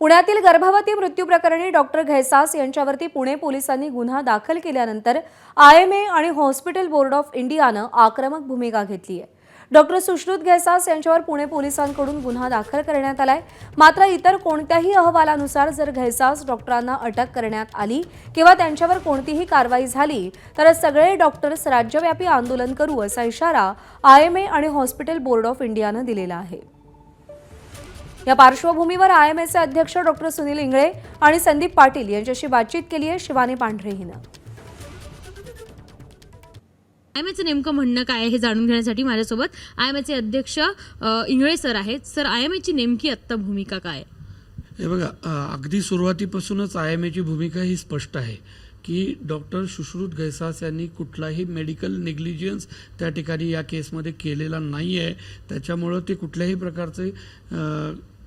पुण्यातील गर्भवती मृत्यू प्रकरणी डॉक्टर घैसास यांच्यावरती पुणे पोलिसांनी गुन्हा दाखल केल्यानंतर आयएमए आणि हॉस्पिटल बोर्ड ऑफ इंडियानं आक्रमक भूमिका घेतली आहे। डॉक्टर सुश्रुत घैसास यांच्यावर पुणे पोलिसांकडून गुन्हा दाखल करण्यात आलाय। मात्र इतर कोणत्याही अहवालानुसार जर घैसास डॉक्टरांना अटक करण्यात आली किंवा त्यांच्यावर कोणतीही कारवाई झाली तर सगळे डॉक्टर्स राज्यव्यापी आंदोलन करू असा इशारा आयएमए आणि हॉस्पिटल बोर्ड ऑफ इंडियानं दिलेला आहे। या पार्श्वभूमीवर आयएमएचे अध्यक्ष डॉक्टर सुनील इंगळे आणि संदीप पाटील यांच्याशी बातचीत केली आहे शिवानी पांढरे हिनं। आयएमएचं नेमकं म्हणणं काय आहे हे जाणून घेण्यासाठी माझ्यासोबत आयएमएचे अध्यक्ष इंगळे सर आहेत। सर, आयएमएची नेमकी आत्ता भूमिका काय आहे? हे बघा, अगदी सुरुवातीपासूनच आयएमएची भूमिका ही स्पष्ट आहे की डॉक्टर सुश्रुत घैसास यांनी कुठलाही मेडिकल नेग्लिजन्स त्या ठिकाणी या केसमध्ये केलेला नाही आहे। त्याच्यामुळं ते कुठल्याही प्रकारचे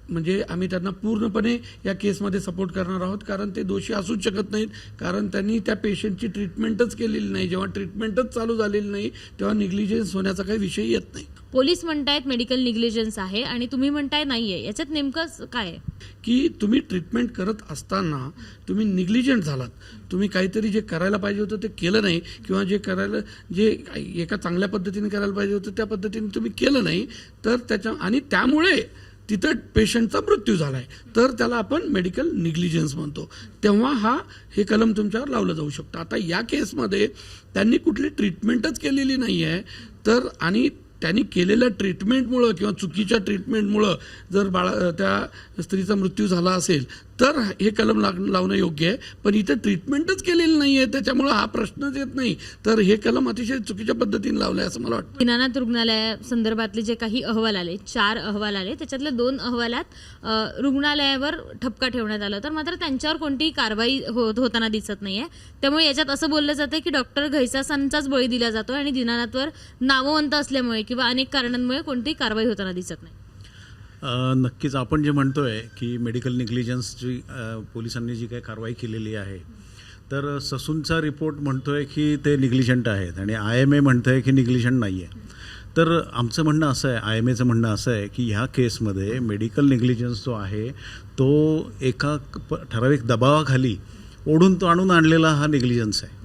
म्हणजे आम्ही त्यांना पूर्णपणे या केसमध्ये सपोर्ट करणार आहोत, कारण ते दोषी असूच शकत नाहीत, कारण त्यांनी त्या पेशंटची ट्रीटमेंटच केलेली नाही। जेव्हा ट्रीटमेंटच चालू झालेली नाही तेव्हा निग्लिजन्स होण्याचा काही विषय येत नाही। पोलीस म्हणतायत मेडिकल निग्लिजन्स आहे आणि तुम्ही म्हणताय नाहीये, याच्यात नेमकं काय आहे? की तुम्ही ट्रीटमेंट करत असताना तुम्ही निग्लिजंट झालात, तुम्ही काहीतरी जे करायला पाहिजे होतं ते केलं नाही, किंवा जे एका चांगल्या पद्धतीने करायला पाहिजे होतं त्या पद्धतीने तुम्ही केलं नाही, तर आणि त्यामुळे तिथं पेशंटचा मृत्यू झाला आहे, तर त्याला आपण मेडिकल निग्लिजन्स म्हणतो। तेव्हा हे कलम तुमच्यावर लावलं जाऊ शकतं। आता या केसमध्ये त्यांनी कुठली ट्रीटमेंटच केलेली नाही आहे, तर आणि त्यांनी केलेल्या ट्रीटमेंटमुळं किंवा चुकीच्या ट्रीटमेंटमुळं जर त्या स्त्रीचा मृत्यू झाला असेल तर हे कलम लावणं योग्य आहे, पण इथं ट्रीटमेंटच केलेली नाही आहे, त्याच्यामुळं हा प्रश्नच येत नाही, तर हे कलम अतिशय चुकीच्या पद्धतीने लावलं आहे असं मला वाटतं। दीनानाथ रुग्णालया संदर्भातले जे काही अहवाल आले, 4 अहवाल आले, त्याच्यातल्या 2 अहवालात रुग्णालयावर ठपका ठेवण्यात आला, तर मात्र त्यांच्यावर कोणतीही कारवाई होताना दिसत नाहीये। त्यामुळे याच्यात असं बोललं जातं की डॉक्टर घैसासांचाच बळी दिला जातो आणि दीनानाथवर नामवंत असल्यामुळे किंवा अनेक कारणांमुळे कोणतीही कारवाई होताना दिसत नाही। नक्कीच आपण जे म्हणतोय की मेडिकल निग्लिजन्सची पोलिसांनी जी काही कारवाई केलेली आहे, तर ससूनचा रिपोर्ट म्हणतोय की ते निग्लिजंट आहेत आणि आयएमए म्हणतोय की निग्लिजंट नाही आहे। तर आमचं म्हणणं असं आहे, आयएमएचं म्हणणं असं आहे की ह्या केसमध्ये मेडिकल निग्लिजन्स जो आहे तो एका ठराविक दबावाखाली ओढून तो आणून आणलेला हा निग्लिजन्स आहे।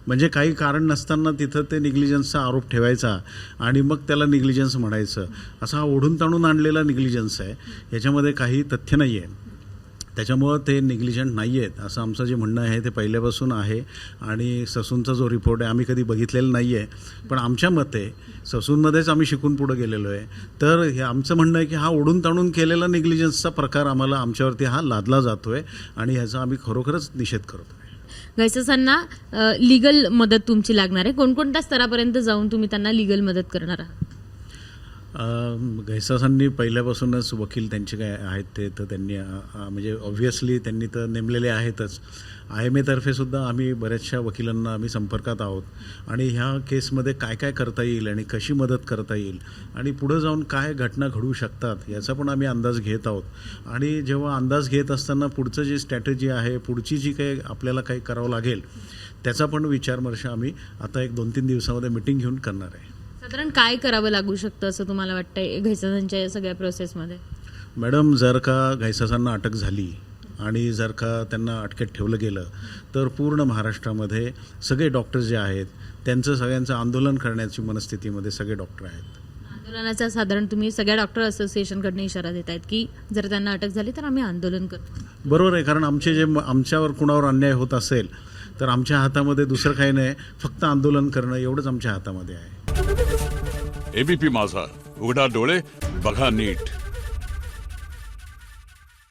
म्हणजे काही कारण नसताना तिथं ते निग्लिजन्सचा आरोप ठेवायचा आणि मग त्याला निग्लिजन्स म्हणायचं, असा हा ओढून ताणून आणलेला निग्लिजन्स आहे। याच्यामध्ये काही तथ्य नाही आहे, त्याच्यामुळं ते निग्लिजंट नाही आहेत असं आमचं जे म्हणणं आहे ते पहिल्यापासून आहे। आणि ससूनचा जो रिपोर्ट आहे आम्ही कधी बघितलेला नाही आहे, पण आमच्या मते ससूनमध्येच आम्ही शिकून पुढं गेलेलो आहे, तर हे आमचं म्हणणं आहे की हा ओढून ताणून केलेला निग्लिजन्सचा प्रकार आमच्यावरती हा लादला जातो आहे आणि ह्याचा आम्ही खरोखरच निषेध करतो आहे। घैसासांना लीगल मदत तुमची लागणार आहे, कोणकोणत्या स्तरापर्यंत जाऊन तुम्ही त्यांना लीगल मदत करणार आहात? घैसासांनी पहिल्यापासूनच वकील त्यांचे काय आहेत ते तर त्यांनी म्हणजे ऑब्व्हियसली त्यांनी तर नेमलेले आहेतच। आयएमएतर्फे सुद्धा आम्ही बऱ्याचशा वकिलांना आम्ही संपर्कात आहोत आणि ह्या केसमध्ये काय काय करता येईल आणि कशी मदत करता येईल आणि पुढं जाऊन काय घटना घडू शकतात याचा पण आम्ही अंदाज घेत आहोत। आणि जेव्हा अंदाज घेत असताना पुढचं जी स्ट्रॅटेजी आहे, पुढची जी काही आपल्याला काही करावं लागेल त्याचा पण विचारमर्श आम्ही आता 1-2-3 दिवसामध्ये मिटिंग घेऊन करणार आहे। साधारण काय करावं लागू शकतं असं तुम्हाला वाटतंय घैसासांच्या या सगळ्या प्रोसेसमध्ये? मॅडम, जर का घैसासांना अटक झाली आणि जर का त्यांना अटकेत ठेवलं गेलं तर पूर्ण महाराष्ट्रामध्ये सगळे डॉक्टर जे आहेत त्यांचं सगळ्यांचं आंदोलन करण्याची मनस्थितीमध्ये सगळे डॉक्टर आहेत। आंदोलनाचा साधारण तुम्ही सगळ्या डॉक्टर असोसिएशनकडनं इशारा देत आहेत की जर त्यांना अटक झाली तर आम्ही आंदोलन करतो? बरोबर आहे, कारण आमच्यावर कुणावर अन्याय होत असेल तर आमच्या हातामध्ये दुसरं काही नाही, फक्त आंदोलन करणं एवढंच आमच्या हातामध्ये आहे। एबीपी माझा, उघडा डोळे बघा नीट।